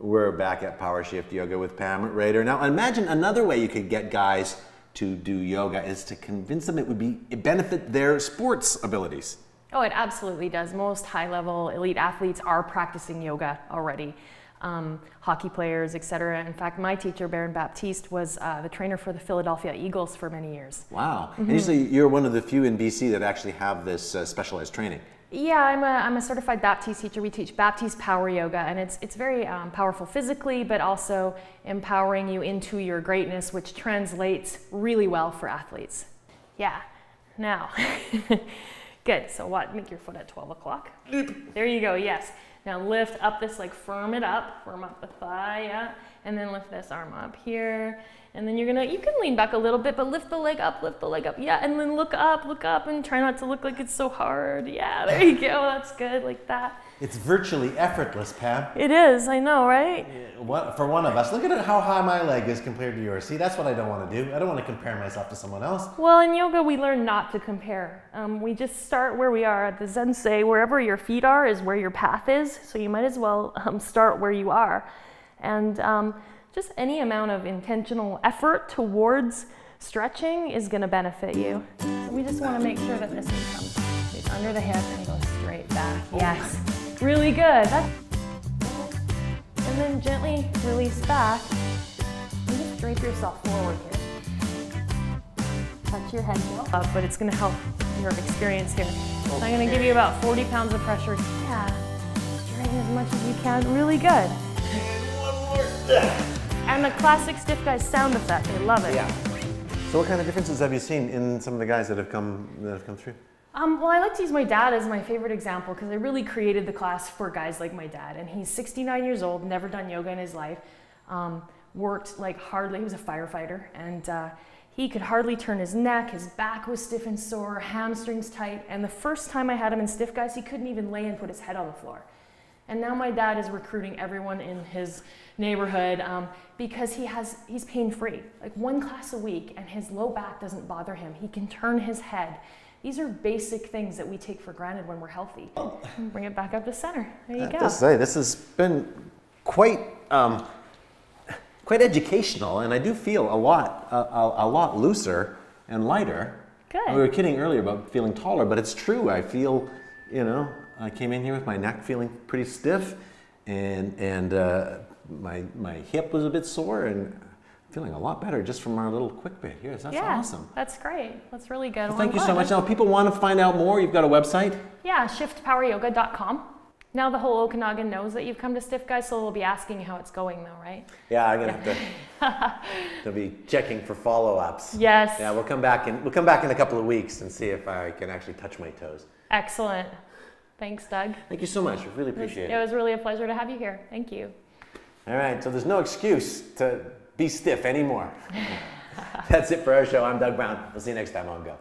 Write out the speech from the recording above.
We're back at Power Shift Yoga with Pam Rader. Now imagine another way you could get guys to do yoga is to convince them it benefit their sports abilities. Oh, it absolutely does. Most high-level elite athletes are practicing yoga already. Hockey players, etc. In fact, my teacher, Baron Baptiste, was the trainer for the Philadelphia Eagles for many years. Wow. And usually you're one of the few in BC that actually have this specialized training. Yeah, I'm a certified Baptiste teacher. We teach Baptiste Power Yoga, and it's very powerful physically, but also empowering you into your greatness, which translates really well for athletes. Yeah. Now, good. So what? Make your foot at 12 o'clock. There you go. Yes. Now lift up this, like firm it up, firm up the thigh, yeah, and then lift this arm up here, and then you can lean back a little bit, but lift the leg up, yeah, and then look up, and try not to look like it's so hard, yeah, there you go, that's good, like that. It's virtually effortless, Pam. It is, I know, right? For one of us. Look at how high my leg is compared to yours. See, that's what I don't want to do. I don't want to compare myself to someone else. Well, in yoga, we learn not to compare. We just start where we are. The Zen say, wherever your feet are is where your path is, so you might as well start where you are. And just any amount of intentional effort towards stretching is going to benefit you. So we just want to make sure that this one comes under the hip and goes straight back. Yes. Really good. And then gently release back and just drape yourself forward here. Touch your head up, but it's going to help your experience here. So I'm going to give you about 40 pounds of pressure. Yeah, straighten as much as you can. Really good. And one more. And the classic stiff guys sound effect. They love it. Yeah. So what kind of differences have you seen in some of the guys that have come through? Well, I like to use my dad as my favorite example because I really created the class for guys like my dad. And he's 69 years old, never done yoga in his life, worked like hardly, he was a firefighter, and he could hardly turn his neck, his back was stiff and sore, hamstrings tight, and the first time I had him in stiff guys, he couldn't even lay and put his head on the floor. And now my dad is recruiting everyone in his neighborhood because he's pain-free. Like one class a week and his low back doesn't bother him. He can turn his head. These are basic things that we take for granted when we're healthy. Bring it back up to center. There you go. I have to say, this has been quite educational, and I do feel a lot looser and lighter. Good. We were kidding earlier about feeling taller, but it's true. I feel, I came in here with my neck feeling pretty stiff, and my hip was a bit sore, and feeling a lot better just from our little quick bit here. That's awesome. That's great. That's really good. Well, thank you so much. Now, if people want to find out more, you've got a website? Yeah, shiftpoweryoga.com. Now the whole Okanagan knows that you've come to Stiff Guys, so they'll be asking you how it's going though, right? Yeah, I'm gonna have to. They'll be checking for follow-ups. Yes. Yeah, we'll come back in a couple of weeks and see if I can actually touch my toes. Excellent. Thanks, Doug. Thank you so much. I really appreciate it. It was really a pleasure to have you here. Thank you. All right, so there's no excuse to be stiff anymore. That's it for our show. I'm Doug Brown. We'll see you next time on Go.